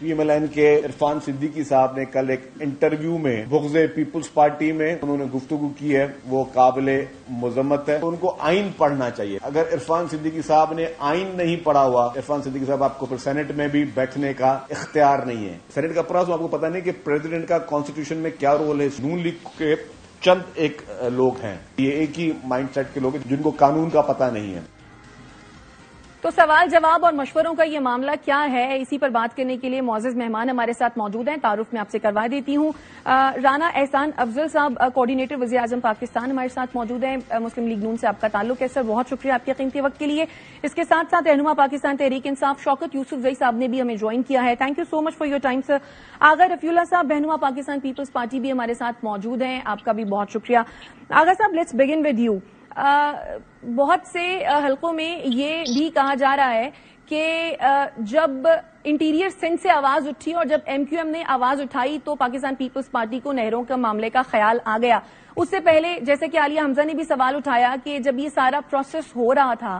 PMLN کے عرفان صدیقی صاحب نے کل ایک انٹرویو میں بغض پیپلز پارٹی میں انہوں نے گفتگو کی ہے، وہ قابل مذمت ہے. ان کو آئین پڑھنا چاہیے. اگر عرفان صدیقی صاحب نے آئین نہیں پڑھا ہوا، عرفان صدیقی صاحب آپ کو پھر سینٹ میں بھی بیٹھنے کا اختیار نہیں ہے. سینٹ کا پراس آپ کو پتا نہیں کہ پریزیڈنٹ کا کانسٹیٹیوشن میں کیا رول ہے. نون لیگ کے چند ایک لوگ ہیں، یہ ایک ہی مائنڈ سیٹ کے لوگ ہیں جن کو قانون کا پتہ نہیں ہے. تو سوال جواب اور مشوروں کا یہ معاملہ کیا ہے، اسی پر بات کرنے کے لیے معزز مہمان ہمارے ساتھ موجود ہیں. تعارف میں آپ سے کروا دیتی ہوں. رانا احسان افضل صاحب، کوآرڈینیٹر وزیر اعظم پاکستان، ہمارے ساتھ موجود ہیں. مسلم لیگ نون سے آپ کا تعلق ہے سر، بہت شکریہ آپ کے قیمتی وقت کے لیے. اس کے ساتھ ساتھ رہنما پاکستان تحریک انصاف شوکت یوسفزئی صاحب نے بھی ہمیں جوائن کیا ہے. Thank you so much for your time sir. Agha Rafiullah صاحب، رہنما پاکستان پیپلز پارٹی بھی ہمارے ساتھ موجود ہیں، آپ کا بھی بہت شکریہ. آغا صاحب، لیٹس بگن ود یو. بہت سے حلقوں میں یہ بھی کہا جا رہا ہے کہ جب انٹیریئر سندھ سے آواز اٹھی اور جب MQM نے آواز اٹھائی تو پاکستان پیپلز پارٹی کو نہروں کے معاملے کا خیال آ گیا. اس سے پہلے جیسے کہ عالیہ حمزہ نے بھی سوال اٹھایا کہ جب یہ سارا پروسیس ہو رہا تھا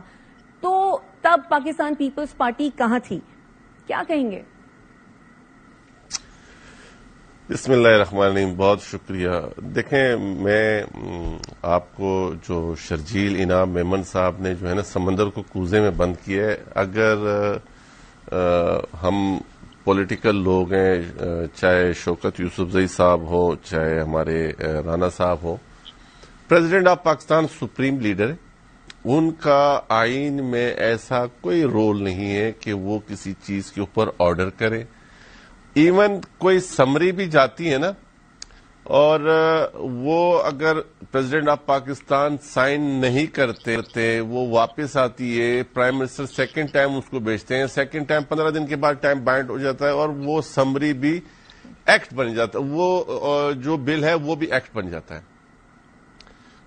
تو تب پاکستان پیپلز پارٹی کہاں تھی؟ کیا کہیں گے؟ بسم اللہ الرحمن الرحیم. بہت شکریہ. دیکھیں، میں آپ کو جو شرجیل انعام میمن صاحب نے جو ہے نا سمندر کو کوزے میں بند کیا ہے، اگر ہم پولیٹیکل لوگ ہیں، چاہے شوکت یوسفزئی صاحب ہو، چاہے ہمارے رانا صاحب ہو، president of Pakistan supreme leader ہے. ان کا آئین میں ایسا کوئی رول نہیں ہے کہ وہ کسی چیز کے اوپر آرڈر کرے. ایون کوئی سمری بھی جاتی ہے نا، اور وہ اگر پریزیڈنٹ آف پاکستان سائن نہیں کرتے وہ واپس آتی ہے، پرائم منسٹر سیکنڈ ٹائم اس کو بھیجتے ہیں، سیکنڈ ٹائم 15 دن کے بعد ٹائم بائنڈ ہو جاتا ہے اور وہ سمری بھی ایکٹ بن جاتا ہے، وہ جو بل ہے وہ بھی ایکٹ بن جاتا ہے.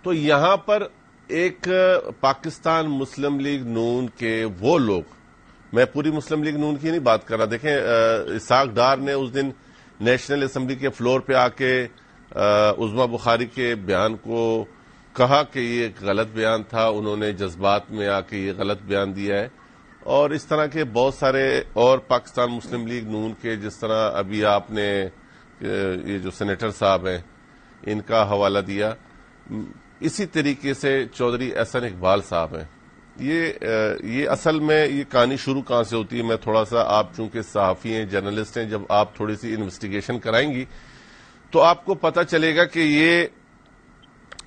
تو یہاں پر ایک پاکستان مسلم لیگ نون کے وہ لوگ، میں پوری مسلم لیگ نون کی نہیں بات کر رہا. دیکھیں، اسحاق ڈار نے اس دن نیشنل اسمبلی کے فلور پہ آ کے عظما بخاری کے بیان کو کہا کہ یہ ایک غلط بیان تھا، انہوں نے جذبات میں آ کے یہ غلط بیان دیا ہے. اور اس طرح کے بہت سارے اور پاکستان مسلم لیگ نون کے، جس طرح ابھی آپ نے یہ جو سینیٹر صاحب ہیں ان کا حوالہ دیا، اسی طریقے سے چودھری احسن اقبال صاحب ہیں. یہ اصل میں یہ کہانی شروع کہاں سے ہوتی ہے؟ میں تھوڑا سا، آپ چونکہ صحافی ہیں، جرنلسٹ ہیں، جب آپ تھوڑی سی انویسٹیگیشن کرائیں گی تو آپ کو پتہ چلے گا کہ یہ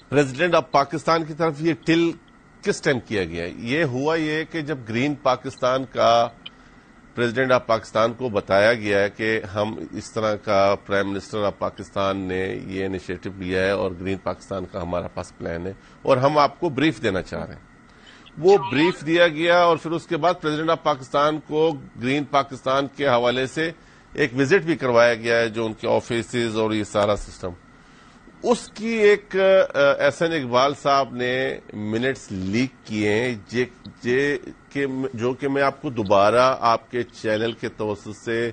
پریزیڈنٹ آف پاکستان کی طرف یہ ٹل کس ٹائم کیا گیا ہے. یہ ہوا یہ کہ جب گرین پاکستان کا پریزیڈنٹ آف پاکستان کو بتایا گیا ہے کہ ہم اس طرح کا پرائم منسٹر آف پاکستان نے یہ انیشیٹو لیا ہے اور گرین پاکستان کا ہمارا پاس پلان ہے اور ہم آپ کو بریف دینا چاہ رہے ہیں. وہ بریف دیا گیا اور پھر اس کے بعد پریزیڈنٹ آف پاکستان کو گرین پاکستان کے حوالے سے ایک وزٹ بھی کروایا گیا ہے، جو ان کے آفیسز اور یہ سارا سسٹم. اس کی ایک احسن اقبال صاحب نے منٹس لیک کیے ہیں، جو کہ میں آپ کو دوبارہ آپ کے چینل کے توسط سے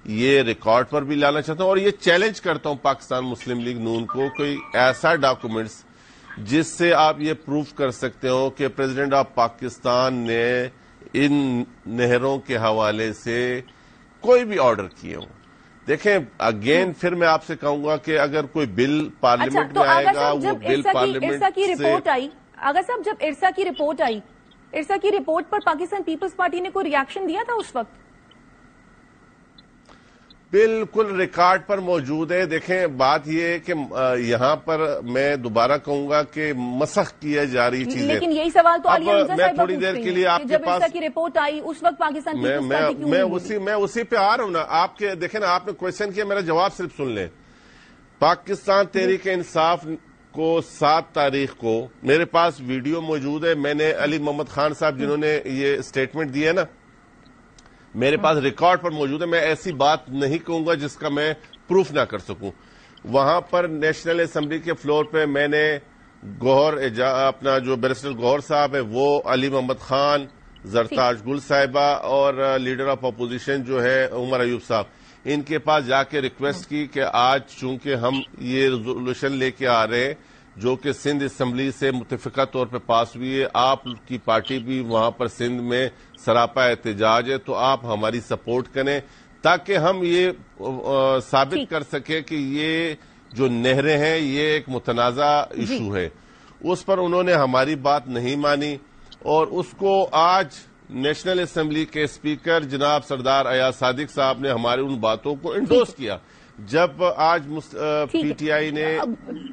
یہ ریکارڈ پر بھی لانا چاہتا ہوں اور یہ چیلنج کرتا ہوں پاکستان مسلم لیگ نون کو، کوئی ایسا ڈاکومنٹس جس سے آپ یہ پروف کر سکتے ہو کہ پریزیڈنٹ آف پاکستان نے ان نہروں کے حوالے سے کوئی بھی آرڈر کیے ہوں. دیکھیں، اگین پھر میں آپ سے کہوں گا کہ اگر کوئی بل پارلیمنٹ میں آئے گا، وہ بل پارلیمنٹ کی رپورٹ آئی، آغا صاحب جب ارسا کی رپورٹ آئی، ارسا کی رپورٹ پر پاکستان پیپلز پارٹی نے کوئی ریاکشن دیا تھا اس وقت؟ بالکل ریکارڈ پر موجود ہے. دیکھیں، بات یہ ہے کہ یہاں پر میں دوبارہ کہوں گا کہ مسخ کیا جا رہی چیزیں. لیکن یہی سوال تو عالیہ حمزہ میں تھوڑی دیر کے لیے آپ کے پاس، جب ارسا کی رپورٹ آئی اس وقت پاکستان پیپلز پارٹی کیوں نہیں بولی؟ میں اسی پہ آ رہا ہوں نا. آپ کے دیکھیں نا، آپ نے کویشچن کیا، میرا جواب صرف سن لیں. پاکستان تحریک انصاف کو 7 تاریخ کو میرے پاس ویڈیو موجود ہے. میں نے علی محمد خان صاحب جنہوں نے یہ اسٹیٹمنٹ دی ہے نا، میرے پاس ریکارڈ پر موجود ہے. میں ایسی بات نہیں کہوں گا جس کا میں پروف نہ کر سکوں. وہاں پر نیشنل اسمبلی کے فلور پہ میں نے اپنا جو بیرسٹر گوہر صاحب ہے، وہ علی محمد خان، زرتاج گل صاحبہ اور لیڈر آف اپوزیشن جو ہے عمر ایوب صاحب، ان کے پاس جا کے ریکویسٹ کی کہ آج چونکہ ہم یہ ریزولوشن لے کے آ رہے ہیں جو کہ سندھ اسمبلی سے متفقہ طور پہ پاس ہوئی ہے، آپ کی پارٹی بھی وہاں پر سندھ میں سراپا احتجاج ہے، تو آپ ہماری سپورٹ کریں تاکہ ہم یہ ثابت کر سکیں کہ یہ جو نہریں ہیں یہ ایک متنازع ایشو ہے. اس پر انہوں نے ہماری بات نہیں مانی اور اس کو آج نیشنل اسمبلی کے اسپیکر جناب سردار ایاز صادق صاحب نے ہماری ان باتوں کو انڈورس کیا. جب آج پی ٹی آئی نے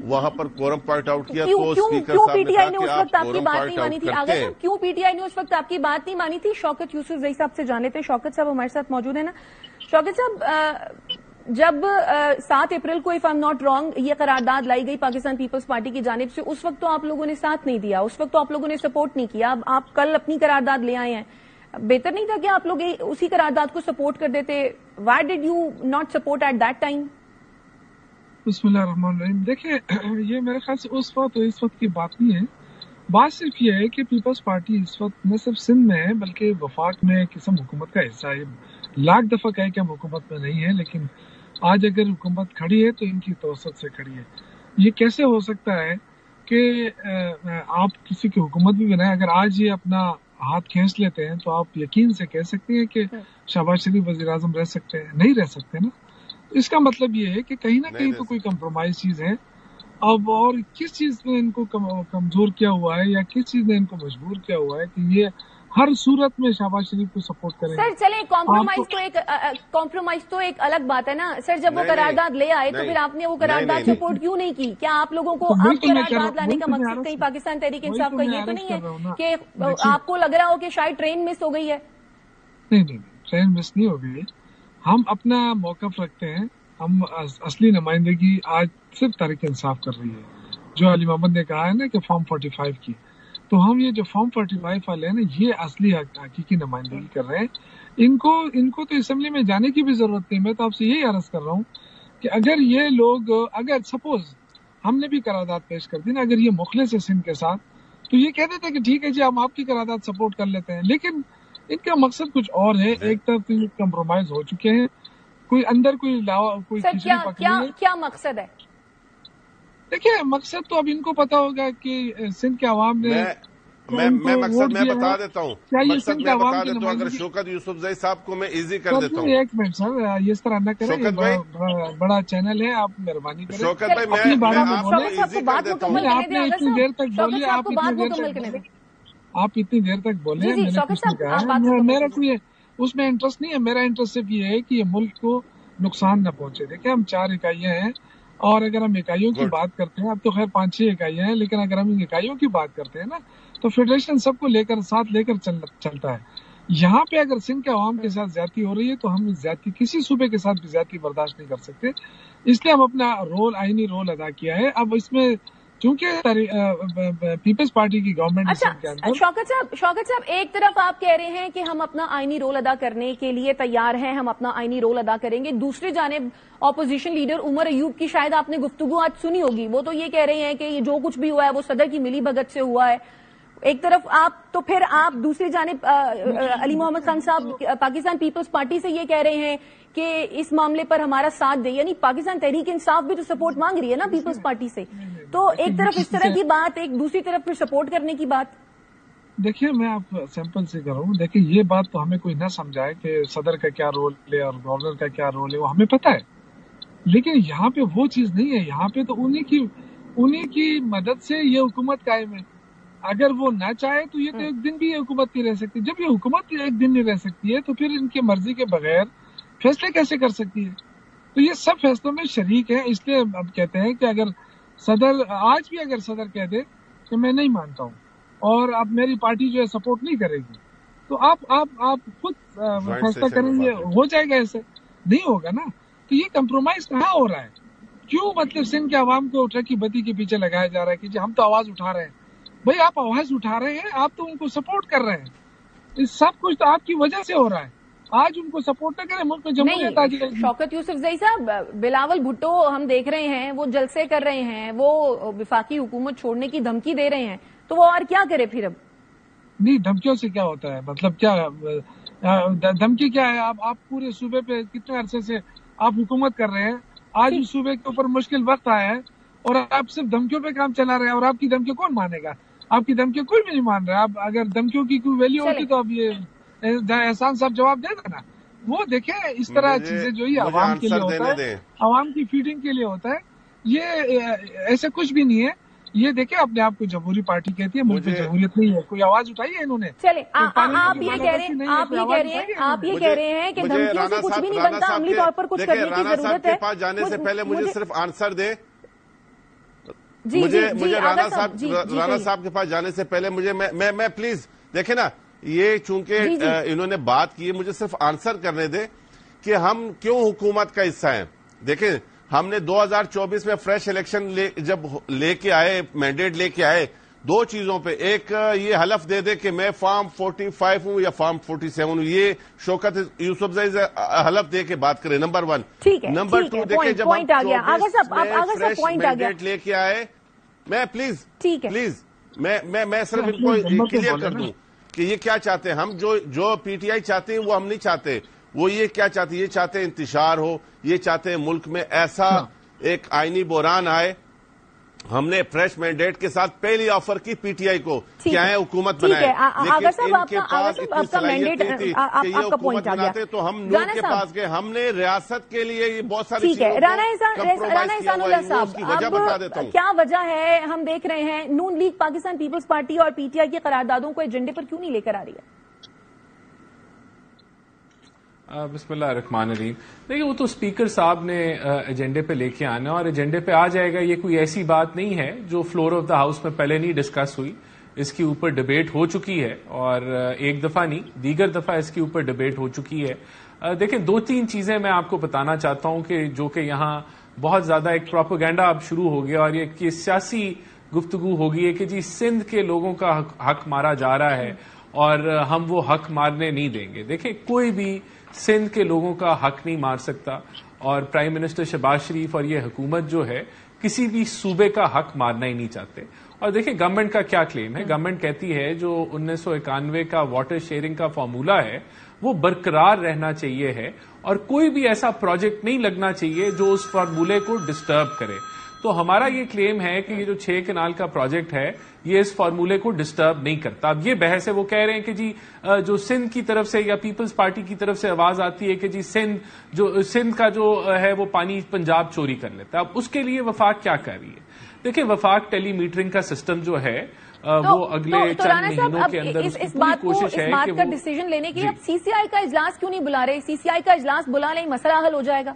وہاں پر کورم پوائنٹ آؤٹ کیا تو اسپیکر صاحب نے کہا کہ آپ کورم پوائنٹ آؤٹ کرتے ہیں. کیوں پی ٹی آئی نے اس وقت آپ کی بات نہیں مانی تھی؟ شوکت یوسف زئی صاحب سے جان لیتے ہیں. شوکت صاحب ہمارے ساتھ موجود ہیں نا. شوکت صاحب، جب 7 اپریل کو if I am not wrong یہ قرارداد لائی گئی پاکستان پیپلز پارٹی کی جانب سے، اس وقت تو آپ لوگوں نے ساتھ نہیں دیا، اس وقت تو آپ لوگوں نے سپورٹ نہیں کیا. اب آپ کل اپنی قرارداد لے آئے ہیں، بہتر نہیں تھا کہ آپ لوگ اسی قرارداد کو سپورٹ کر دیتے؟ Why did you not support at that time? بسم اللہ الرحمن الرحیم. دیکھیں، یہ میرے خیال سے اس وقت کی بات نہیں ہے. بات صرف یہ ہے کہ پیپلز پارٹی اس وقت نہ صرف سندھ میں ہے بلکہ وفاق میں قسم حکومت کا حصہ ہے. لاکھ دفعہ کہے کہ ہم حکومت میں نہیں ہے، لیکن آج اگر حکومت کھڑی ہے تو ان کی توسط سے کھڑی ہے. یہ کیسے ہو سکتا ہے کہ آپ کسی کی حکومت بھی بنائیں؟ اگر آج یہ اپنا ہاتھ کھینچ لیتے ہیں تو آپ یقین سے کہہ سکتے ہیں کہ شہباز شریف وزیر اعظم رہ سکتے ہیں؟ نہیں رہ سکتے نا. اس کا مطلب یہ ہے کہ کہیں نہ کہیں تو کوئی کمپرومائز چیز ہے. اب اور کس چیز نے ان کو کمزور کیا ہوا ہے یا کس چیز نے ان کو مجبور کیا ہوا ہے کہ یہ ہر صورت میں شہباز شریف کو سپورٹ کریں؟ سر چلیں، کمپرومائز تو ایک الگ بات ہے نا سر. جب وہ قرارداد لے آئے تو پھر آپ نے وہ قرارداد سپورٹ کیوں نہیں کی؟ کیا آپ لوگوں کو اب قرارداد لانے کا مقصد کہیں پاکستان تحریک انصاف کا یہ تو نہیں ہے کہ آپ کو لگ رہا ہو کہ شاید ٹرین مس ہو گئی ہے؟ نہیں، ٹرین مس نہیں ہو گئی. ہم اپنا موقف رکھتے ہیں. ہم اصلی نمائندگی آج صرف تحریک انصاف کر رہی ہے. جو علی محمد نے کہا ہے نا کہ فارم 45 کی، تو ہم یہ جو فارم 45 والے ہیں نا یہ اصلی حقیقی نمائندگی کر رہے ہیں. ان کو تو اسمبلی میں جانے کی بھی ضرورت نہیں. میں تو آپ سے یہی عرض کر رہا ہوں کہ اگر یہ لوگ اگر سپوز ہم نے بھی قرارداد پیش کر دی نا، اگر یہ مخلص ہے سندھ کے ساتھ، تو یہ کہہ دیتے کہ ٹھیک ہے جی ہم آپ کی قرارداد سپورٹ کر لیتے ہیں. لیکن ان کا مقصد کچھ اور ہے. ایک طرف تو یہ کمپرومائز ہو چکے ہیں، کوئی اندر کوئی کھچڑی پکڑی ہے. کیا مقصد ہے؟ دیکھیے مقصد تو اب ان کو پتا ہوگا کہ سندھ کے عوام نے میں مقصد میں بتا دیتا ہوں. مقصد میں بتا دیتا ہوں. اگر شوکت یوسف زئی صاحب کو میں ایزی کر دیتا ہوں. ایک منٹ سر، یہ اس طرح نہ کریں، بڑا چینل ہے، آپ مہربانی کریں. شوکت بھائی میں آپ کو ایزی کر دیتا ہوں. آپ نے اتنی دیر تک بولے، آپ اتنی دیر تک بولے، میں نے کچھ نہیں کہا. میرا کوئی اس میں انٹرسٹ نہیں ہے. میرا انٹرسٹ صرف یہ ہے کہ یہ ملک کو نقصان نہ پہنچے. دیکھیں ہم 4 اکائیاں ہیں، اور اگر ہم اکائیوں کی بات کرتے ہیں، اب تو خیر 5-6 اکائیاں ہیں، لیکن اگر ہم ان اکائیوں کی بات کرتے ہیں نا تو فیڈریشن سب کو ساتھ لے کر چلتا ہے. یہاں پہ اگر سندھ کے عوام کے ساتھ زیادتی ہو رہی ہے تو ہم زیادتی کسی صوبے کے ساتھ بھی زیادتی برداشت نہیں کر سکتے. اس لیے ہم اپنا آئینی رول ادا کیا ہے. اب اس میں چونکہ پیپلز پارٹی کی گورنمنٹ کے اندر شوکت صاحب ایک طرف آپ کہہ رہے ہیں کہ ہم اپنا آئینی رول ادا کرنے کے لیے تیار ہیں، ہم اپنا آئینی رول ادا کریں گے. دوسری جانب اپوزیشن لیڈر عمر ایوب کی شاید آپ نے گفتگو آج سنی ہوگی، وہ تو یہ کہہ رہے ہیں کہ یہ جو کچھ بھی ہوا ہے وہ صدر کی ملی بھگت سے ہوا ہے. ایک طرف آپ تو پھر آپ دوسری جانب علی محمد خان صاحب پاکستان پیپلز پارٹی سے یہ کہہ رہے ہیں کہ اس معاملے پر ہمارا ساتھ دے. یعنی پاکستان تحریک انصاف بھی تو سپورٹ مانگ رہی ہے نا پیپلز پارٹی سے. تو ایک طرف اس طرح کی بات، ایک دوسری طرف پھر سپورٹ کرنے کی بات. دیکھیے میں آپ سمپل سے کر رہا ہوں. دیکھیے یہ بات تو ہمیں کوئی نہ سمجھائے کہ صدر کا کیا رول ہے اور گورنر کا کیا رول ہے، وہ ہمیں پتہ ہے. لیکن یہاں پہ وہ چیز نہیں ہے. یہاں پہ تو انہی کی مدد سے یہ حکومت قائم ہے. اگر وہ نہ چاہے تو یہ تو ایک دن بھی یہ حکومت نہیں رہ سکتی. جب یہ حکومت ایک دن نہیں رہ سکتی ہے تو پھر ان کی مرضی کے بغیر فیصلے کیسے کر سکتی ہے؟ تو یہ سب فیصلوں میں شریک ہے. اس لیے اب کہتے ہیں کہ اگر آج بھی اگر صدر کہہ دے کہ میں نہیں مانتا ہوں اور اب میری پارٹی جو ہے سپورٹ نہیں کرے گی، تو آپ خود فیصلہ کریں گے، ہو جائے گا. ایسے نہیں ہوگا نا. تو یہ کمپرومائز کہاں ہو رہا ہے؟ کیوں مطلب سندھ کے عوام کو ٹرک کی بتی کے پیچھے لگایا جا رہا ہے کہ جی ہم تو آواز اٹھا رہے ہیں. بھائی آپ آواز اٹھا رہے ہیں، آپ تو ان کو سپورٹ کر رہے ہیں. یہ سب کچھ تو آپ کی وجہ سے ہو رہا ہے. آج ان کو سپورٹ نہ کریں، ملک میں جمہوریت آ جائے گی. شوکت یوسف زئی صاحب، بلاول بھٹو ہم دیکھ رہے ہیں وہ جلسے کر رہے ہیں، وہ وفاقی حکومت چھوڑنے کی دھمکی دے رہے ہیں، تو وہ اور کیا کرے پھر؟ اب نہیں، دھمکیوں سے کیا ہوتا ہے؟ مطلب کیا دھمکی کیا ہے؟ آپ پورے صوبے پہ کتنے عرصے سے آپ حکومت کر رہے ہیں. آج اس صوبے کے اوپر مشکل وقت آیا ہے اور آپ صرف دھمکیوں پہ کام چلا رہے ہیں. اور آپ کی دھمکی کون مانے گا؟ آپ کی دھمکی کوئی بھی نہیں مان رہا. اب اگر دھمکیوں کی کوئی ویلیو ہوتی تو اب یہ احسان صاحب جواب دے دینا وہ دیکھیں اس طرح چیزیں جو یہ عوام کے لیے ہوتا ہے، عوام کی فیڈنگ کے لیے ہوتا ہے، یہ ایسے کچھ بھی نہیں ہے. یہ دیکھیں اپنے آپ کو جمہوری پارٹی کہتی ہے، ملک میں جمہوریت نہیں ہے. کوئی آواز اٹھائی ہے انہوں نے؟ چلے آپ یہ کہہ رہے ہیں کہ دھمکیوں سے کچھ بھی نہیں بنتا، عملی طور پر کچھ کرنے کی ضرورت ہے. پاس جانے سے پہلے مجھے صرف آنسر دیں. مجھے رانا صاحب کے پاس جانے سے پہلے میں پلیز دیکھیں نا، یہ چونکہ انہوں نے بات کی ہے، مجھے صرف آنسر کرنے دیں کہ ہم کیوں حکومت کا حصہ ہیں. دیکھیں ہم نے 2024 میں فریش الیکشن جب لے کے آئے، مینڈیٹ لے کے آئے، دو چیزوں پہ، ایک یہ حلف دے دے کہ میں فارم 45 ہوں یا فارم 47 ہوں، یہ شوکت یوسفزئی حلف دے کے بات کریں. نمبر 1. نمبر 2 دیکھیں جب ہم 24 میں فریش مینڈیٹ لے کے آئے، میں پلیز میں صرف ان کو کلیئر کر دوں کہ یہ کیا چاہتے ہیں. ہم جو پی ٹی آئی چاہتے ہیں وہ ہم نہیں چاہتے. وہ یہ کیا چاہتے ہیں؟ یہ چاہتے ہیں انتشار ہو، یہ چاہتے ہیں ملک میں ایسا ایک آئینی بحران آئے. ہم نے فریش مینڈیٹ کے ساتھ پہلی آفر کی پی ٹی آئی کو کہ آئیں حکومت بنائیں، لیکن ان کے پاس اتنی صلاحیت نہیں تھی کہ یہ حکومت بناتے. تو ہم نور کے پاس گئے، ہم نے ریاست کے لیے یہ بہت ساری چیزوں کو کمپرومائز کیا ہوا ہے. اس کی وجہ بتا دیتا ہوں. کیا وجہ ہے؟ ہم دیکھ رہے ہیں نون لیگ پاکستان پیپلز پارٹی اور پی ٹی آئی کی قراردادوں کو ایجنڈے پر کیوں نہیں لے کر آ رہی ہے؟ بسم اللہ الرحمن الرحیم. دیکھیے وہ تو اسپیکر صاحب نے ایجنڈے پہ لے کے آنا اور ایجنڈے پہ آ جائے گا. یہ کوئی ایسی بات نہیں ہے جو فلور آف دا ہاؤس میں پہلے نہیں ڈسکس ہوئی. اس کے اوپر ڈبیٹ ہو چکی ہے اور ایک دفعہ نہیں دیگر دفعہ اس کے اوپر ڈبیٹ ہو چکی ہے. دیکھیں 2-3 چیزیں میں آپ کو بتانا چاہتا ہوں کہ جو کہ یہاں بہت زیادہ ایک پروپیگنڈا اب شروع ہو گیا اور یہ سیاسی گفتگو ہو گئی ہے کہ جی سندھ کے لوگوں کا حق مارا جا رہا ہے اور ہم وہ حق مارنے نہیں دیں گے. دیکھیں کوئی بھی سندھ کے لوگوں کا حق نہیں مار سکتا اور پرائم منسٹر شہباز شریف اور یہ حکومت جو ہے کسی بھی صوبے کا حق مارنا ہی نہیں چاہتے. اور دیکھیں گورنمنٹ کا کیا کلیم ہے. گورنمنٹ کہتی ہے جو 1991 کا واٹر شیئرنگ کا فارمولا ہے وہ برقرار رہنا چاہیے ہے اور کوئی بھی ایسا پروجیکٹ نہیں لگنا چاہیے جو اس فارمولے کو ڈسٹرب کرے. تو ہمارا یہ کلیم ہے کہ یہ جو 6 کنال کا پروجیکٹ ہے یہ اس فارمولے کو ڈسٹرب نہیں کرتا. اب یہ بحث ہے، وہ کہہ رہے ہیں کہ جی جو سندھ کی طرف سے یا پیپلز پارٹی کی طرف سے آواز آتی ہے کہ جی سندھ کا جو ہے وہ پانی پنجاب چوری کر لیتا ہے. اب اس کے لیے وفاق کیا کر رہی ہے؟ دیکھیں وفاق ٹیلی میٹرنگ کا سسٹم جو ہے وہ اگلے چند مہینوں کے اندر اس کی پوری کوشش ہے کہ وہ ڈیسیژن لینے کے لیے اب سی سی آئی کا اجلاس کیوں نہیں بلا رہے؟ سی سی آئی کا اجلاس بلا لیں، مسئلہ حل ہو جائے گا.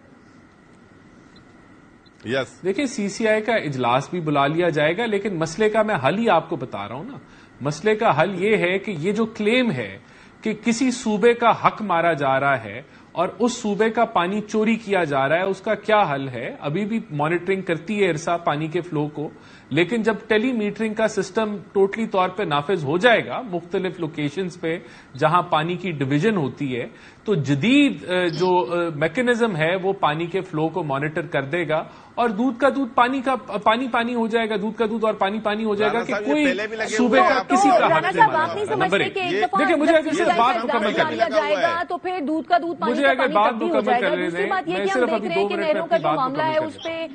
دیکھیں سی سی آئی کا اجلاس بھی بلا لیا جائے گا لیکن مسئلے کا میں حل ہی آپ کو بتا رہا ہوں نا. مسئلے کا حل یہ ہے کہ یہ جو کلیم ہے کہ کسی صوبے کا حق مارا جا رہا ہے اور اس صوبے کا پانی چوری کیا جا رہا ہے، اس کا کیا حل ہے؟ ابھی بھی مانیٹرنگ کرتی ہے ارسا پانی کے فلو کو، لیکن جب ٹیلی میٹرنگ کا سسٹم ٹوٹلی طور پہ نافذ ہو جائے گا مختلف لوکیشنز پہ جہاں پانی کی ڈویژن ہوتی ہے تو جدید جو میکینزم ہے وہ پانی کے فلو کو مانیٹر کر دے گا اور دودھ کا دودھ پانی ہو جائے گا، دودھ کا دودھ اور پانی ہو جائے گا کہ کوئی صوبے کا کسی کا حق نہیں مارا. نمبر 1 دیکھیں مجھے اگر صرف بات مکمل کرنے جائے گا تو پھر دودھ کا دودھ پانی اگر بات مکمل کر رہے ہیں. بات یہ کہ ہم دیکھ رہے ہیں کہ نہروں کا جو معاملہ ہے اس پہ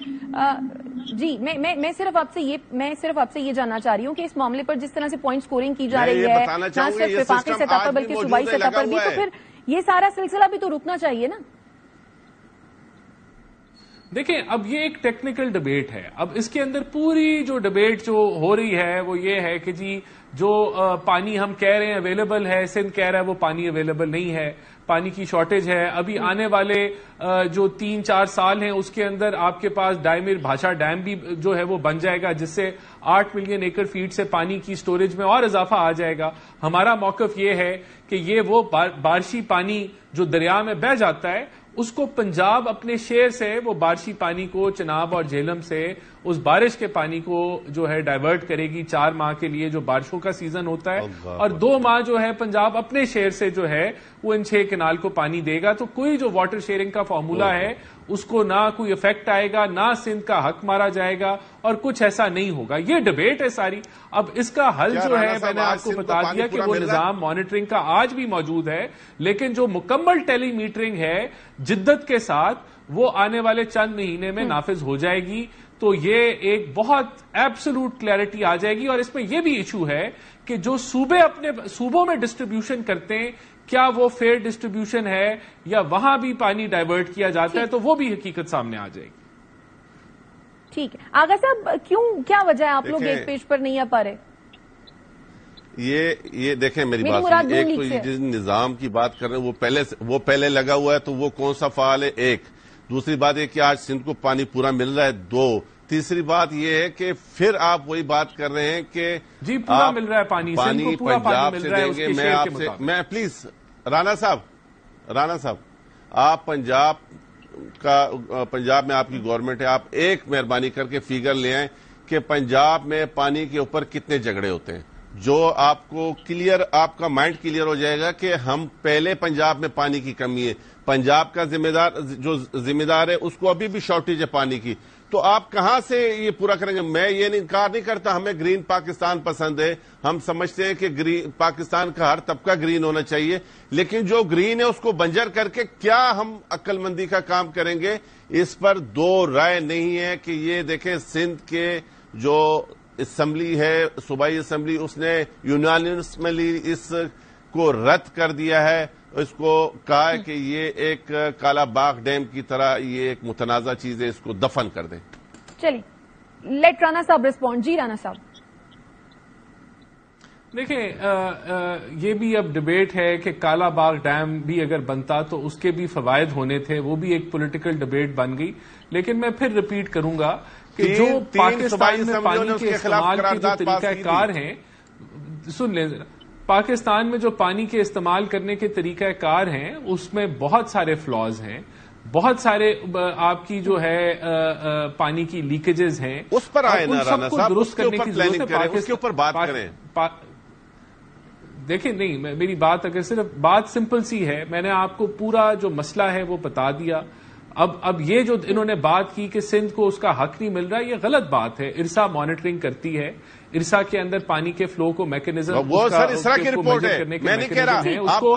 جی میں صرف آپ سے یہ جاننا چاہ رہی ہوں کہ اس معاملے پر جس طرح سے پوائنٹ سکورنگ کی جا رہی ہے نہ صرف وفاقی سطح پر بلکہ صوبائی سطح پر بھی، تو پھر یہ سارا سلسلہ بھی تو رکنا چاہیے نا. دیکھیں اب یہ ایک ٹیکنیکل ڈبیٹ ہے. اب اس کے اندر پوری جو ڈبیٹ جو ہو رہی ہے وہ یہ ہے کہ جی جو پانی ہم کہہ رہے ہیں اویلیبل ہے، سندھ کہہ رہا ہے وہ پانی اویلیبل نہیں ہے، پانی کی شارٹیج ہے. ابھی آنے والے جو 3-4 سال ہیں اس کے اندر آپ کے پاس ڈائمیر بھاشا ڈیم بھی جو ہے وہ بن جائے گا جس سے 8 ملین ایکڑ فیٹ سے پانی کی سٹوریج میں اور اضافہ آ جائے گا. ہمارا موقف یہ ہے کہ یہ وہ بارشی پانی جو دریا میں بہہ جاتا ہے اس کو پنجاب اپنے شیئر سے وہ بارشی پانی کو چناب اور جہلم سے اس بارش کے پانی کو جو ہے ڈائیورٹ کرے گی 4 ماہ کے لیے جو بارشوں کا سیزن ہوتا ہے اور 2 ماہ جو ہے پنجاب اپنے شیئر سے جو ہے وہ ان 6 کنال کو پانی دے گا. تو کوئی جو واٹر شیئرنگ کا فارمولا ہے اس کو نہ کوئی افیکٹ آئے گا، نہ سندھ کا حق مارا جائے گا اور کچھ ایسا نہیں ہوگا. یہ ڈبیٹ ہے ساری. اب اس کا حل جو ہے میں نے آپ کو بتا دیا کہ وہ نظام مانیٹرنگ کا آج بھی موجود ہے لیکن جو مکمل ٹیلی میٹرنگ ہے جدت کے ساتھ وہ آنے والے چند مہینے میں نافذ ہو جائے گی. تو یہ ایک بہت ایبسولوٹ کلیئرٹی آ جائے گی. اور اس میں یہ بھی ایشو ہے کہ جو صوبے اپنے صوبوں میں ڈسٹریبیوشن کرتے ہیں کیا وہ فیئر ڈسٹریبیوشن ہے یا وہاں بھی پانی ڈائیورٹ کیا جاتا ہے، تو وہ بھی حقیقت سامنے آ جائے گی. ٹھیک ہے آغا صاحب، کیا وجہ ہے آپ لوگ ایک پیج پر نہیں آ پا رہے؟ یہ دیکھیں میری بات، ایک تو جس نظام کی بات کر رہے ہیں وہ پہلے لگا ہوا ہے، تو وہ کون سا فعال ہے؟ ایک. دوسری بات یہ کہ آج سندھ کو پانی پورا مل رہا ہے. دو. تیسری بات یہ ہے کہ پھر آپ وہی بات کر رہے ہیں کہ جی پورا مل رہا ہے پانی پنجاب سے دیں گے. میں پلیز رانا صاحب آپ پنجاب میں آپ کی گورنمنٹ ہے، آپ ایک مہربانی کر کے فیگر لے آئیں کہ پنجاب میں پانی کے اوپر کتنے جھگڑے ہوتے ہیں، جو آپ کو آپ کا مائنڈ کلیئر ہو جائے گا کہ ہم پہلے پنجاب میں پانی کی کمی ہے، پنجاب کا ذمہ دار ہے، اس کو ابھی بھی شارٹیج ہے پانی کی. تو آپ کہاں سے یہ پورا کریں گے؟ میں یہ انکار نہیں کرتا، ہمیں گرین پاکستان پسند ہے، ہم سمجھتے ہیں کہ پاکستان کا ہر طبقہ گرین ہونا چاہیے، لیکن جو گرین ہے اس کو بنجر کر کے کیا ہم عقل مندی کا کام کریں گے؟ اس پر دو رائے نہیں ہے. کہ یہ دیکھیں سندھ کے جو اسمبلی ہے، صوبائی اسمبلی، اس نے یونانیمسلی اس کو رد کر دیا ہے، اس کو کہا ہے کہ یہ ایک کالا باغ ڈیم کی طرح یہ ایک متنازع چیز ہے، اس کو دفن کر دیں. چلیے لیٹ رانا صاحب ریسپونڈ. جی رانا صاحب. دیکھیں یہ بھی اب ڈبیٹ ہے کہ کالا باغ ڈیم بھی اگر بنتا تو اس کے بھی فوائد ہونے تھے، وہ بھی ایک پولیٹیکل ڈبیٹ بن گئی. لیکن میں پھر ریپیٹ کروں گا کہ جو پاکستان میں پانی کے استعمال کے جو طریقہ کار ہیں، سن لیں ذرا، پاکستان میں جو پانی کے استعمال کرنے کے طریقہ کار ہیں اس میں بہت سارے فلاز ہیں، بہت سارے آپ کی جو ہے پانی کی لیکیجز ہیں، اس پر آئے نا رانا صاحب، درست کرنے کی ضرورت ہے. اس کے اوپر بات کریں. دیکھیں نہیں، میری بات اگر صرف بات سمپل سی ہے، میں نے آپ کو پورا جو مسئلہ ہے وہ بتا دیا. اب یہ جو انہوں نے بات کی کہ سندھ کو اس کا حق نہیں مل رہا، یہ غلط بات ہے. ارسا مانیٹرنگ کرتی ہے، ارسا کے اندر پانی کے فلو کو میکینزم، وہ سر اسرا کی رپورٹ ہے، میں نہیں کہہ رہا،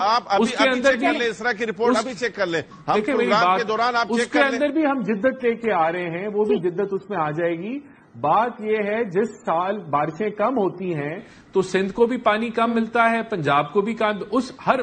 آپ ابھی چیک کر لیں اسرا کی رپورٹ، ابھی چیک کر لیں. دیکھیں میری بات، اس کے اندر بھی ہم جدت لے کے آ رہے ہیں، وہ بھی جدت اس میں آ جائے گی. بات یہ ہے جس سال بارشیں کم ہوتی ہیں تو سندھ کو بھی پانی کم ملتا ہے، پنجاب کو بھی کم،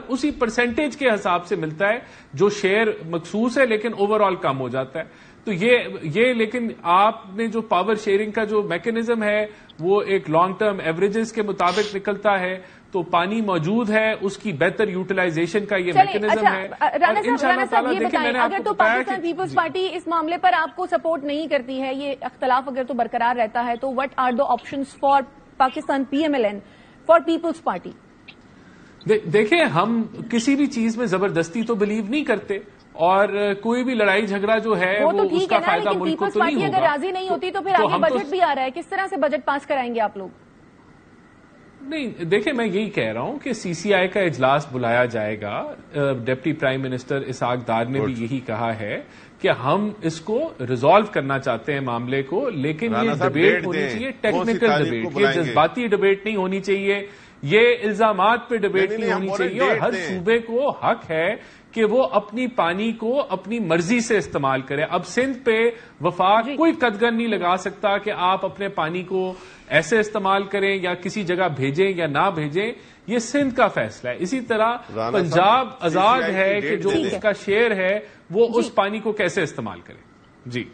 اسی پرسنٹیج کے حساب سے ملتا ہے جو شیئر مخصوص ہے، لیکن اوور آل کم ہو جاتا ہے. تو یہ لیکن آپ نے جو پاور شیئرنگ کا جو میکینزم ہے وہ ایک لانگ ٹرم ایوریجز کے مطابق نکلتا ہے، تو پانی موجود ہے، اس کی بہتر یوٹیلائزیشن کا یہ میکینزم ہے. رانا صاحب یہ بتائیں، اگر تو پاکستان پیپلز پارٹی اس معاملے پر آپ کو سپورٹ نہیں کرتی ہے، یہ اختلاف اگر تو برقرار رہتا ہے، تو what are the options for Pakistan PMLN for Peoples Party? دیکھیں ہم کسی بھی چیز میں زبردستی تو بلیو نہیں کرتے، اور کوئی بھی لڑائی جھگڑا جو ہے وہ اس کا فائدہ ملک کو تو نہیں ہوگا. اگر راضی نہیں ہوتی تو پھر آگے بجٹ بھی آ رہا ہے، کس طرح سے بجٹ پاس کرائیں گے آپ لوگ؟ نہیں دیکھیں، میں یہی کہہ رہا ہوں کہ CCI کا اجلاس بلایا جائے گا. ڈپٹی پرائم منسٹر اسحاق دار نے بھی یہی کہا ہے کہ ہم اس کو ریزالو کرنا چاہتے ہیں معاملے کو، لیکن یہ ڈبیٹ ہونی چاہیے ٹیکنیکل ڈبیٹ، یہ جذباتی ڈبیٹ نہیں ہونی چاہیے، یہ الزامات پہ ڈبیٹ نہیں ہونی چاہیے. اور ہر صوبے کو حق ہے کہ وہ اپنی پانی کو اپنی مرضی سے استعمال کرے. اب سندھ پہ وفاق کوئی قدغن نہیں لگا سکتا کہ آپ اپنے پانی کو ایسے استعمال کریں یا کسی جگہ بھیجیں یا نہ بھیجیں، یہ سندھ کا فیصلہ ہے. اسی طرح پنجاب آزاد ہے کہ جو اس کا شیئر ہے وہ اس پانی کو کیسے استعمال کرے. جی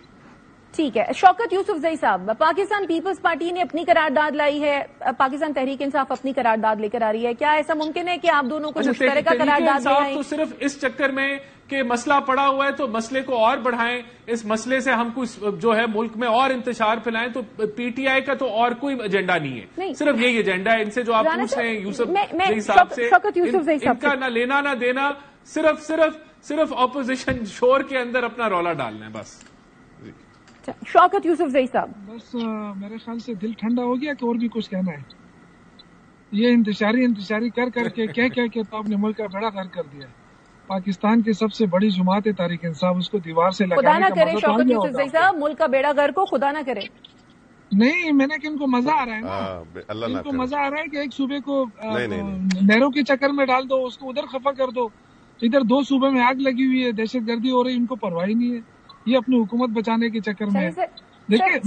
ٹھیک ہے. شوکت یوسفزئی صاحب، پاکستان پیپلز پارٹی نے اپنی قرارداد لائی ہے، پاکستان تحریک انصاف اپنی قرارداد لے کر آ رہی ہے، کیا ایسا ممکن ہے کہ آپ دونوں کو مشترکہ قرارداد لے آئیں؟ تو صرف اس چکر میں کہ مسئلہ پڑا ہوا ہے تو مسئلے کو اور بڑھائیں، اس مسئلے سے ہم کچھ جو ہے ملک میں اور انتشار پھیلائیں. تو PTI کا تو اور کوئی ایجنڈا نہیں ہے، صرف یہی ایجنڈا ہے. ان سے جو آپ پوچھ رہے ہیں یوسف صاحب سے، ان کا نہ لینا نہ دینا، صرف اپوزیشن شور کے اندر اپنا رولا ڈالنا ہے بس. شوکت یوسفزئی صاحب، بس میرے خیال سے دل ٹھنڈا ہو گیا کہ اور بھی کچھ کہنا ہے. یہ انتشاری کر کے کہ تو آپ نے ملک کا بیڑا غرق کر دیا. پاکستان کی سب سے بڑی جماعت ہے تحریک انصاف، اس کو دیوار سے لگانے کا خدا نہ کرے. شوکت یوسفزئی صاحب، ملک کا بیڑا غرق کو خدا نہ کرے. نہیں، میں نے کہ ان کو مزہ آ رہا ہے نا، ان کو مزہ آ رہا ہے کہ ایک صوبے کو نہروں کے چکر میں ڈال دو، اس کو ادھر خفا کر دو. ادھر 2 صوبے میں آگ لگی ہوئی ہے، دہشت گردی ہو رہی، ان کو پرواہ ہی نہیں ہے. یہ اپنی حکومت بچانے کے چکر میں دیکھیں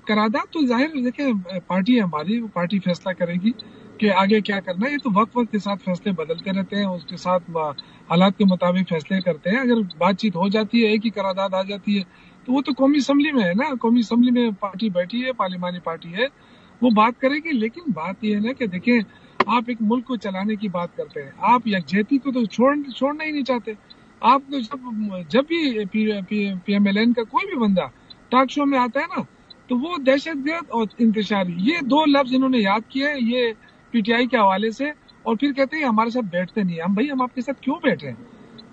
قرارداد تو ظاہر، دیکھیں پارٹی ہے ہماری، وہ پارٹی فیصلہ کرے گی کہ آگے کیا کرنا ہے. یہ تو وقت کے ساتھ فیصلے بدلتے رہتے ہیں, اس کے ساتھ حالات کے مطابق فیصلے کرتے ہیں. اگر بات چیت ہو جاتی ہے, ایک ہی قرارداد آ جاتی ہے, تو وہ تو قومی اسمبلی میں ہے نا, قومی اسمبلی میں پارٹی بیٹھی ہے, پارلیمانی پارٹی ہے, وہ بات کرے گی. لیکن بات یہ ہے نا کہ دیکھیں, آپ ایک ملک کو چلانے کی بات کرتے ہیں, آپ یکجہتی کو تو چھوڑنا ہی نہیں چاہتے. آپ کو جب بھی پی ایم ایل این کا کوئی بھی بندہ ٹاک شو میں آتا ہے نا, تو وہ دہشت گرد اور انتشاری, یہ دو لفظ انہوں نے یاد کیے ہیں یہ پی ٹی آئی کے حوالے سے, اور پھر کہتے ہیں ہمارے ساتھ بیٹھتے نہیں. ہم آپ کے ساتھ کیوں بیٹھے ہیں؟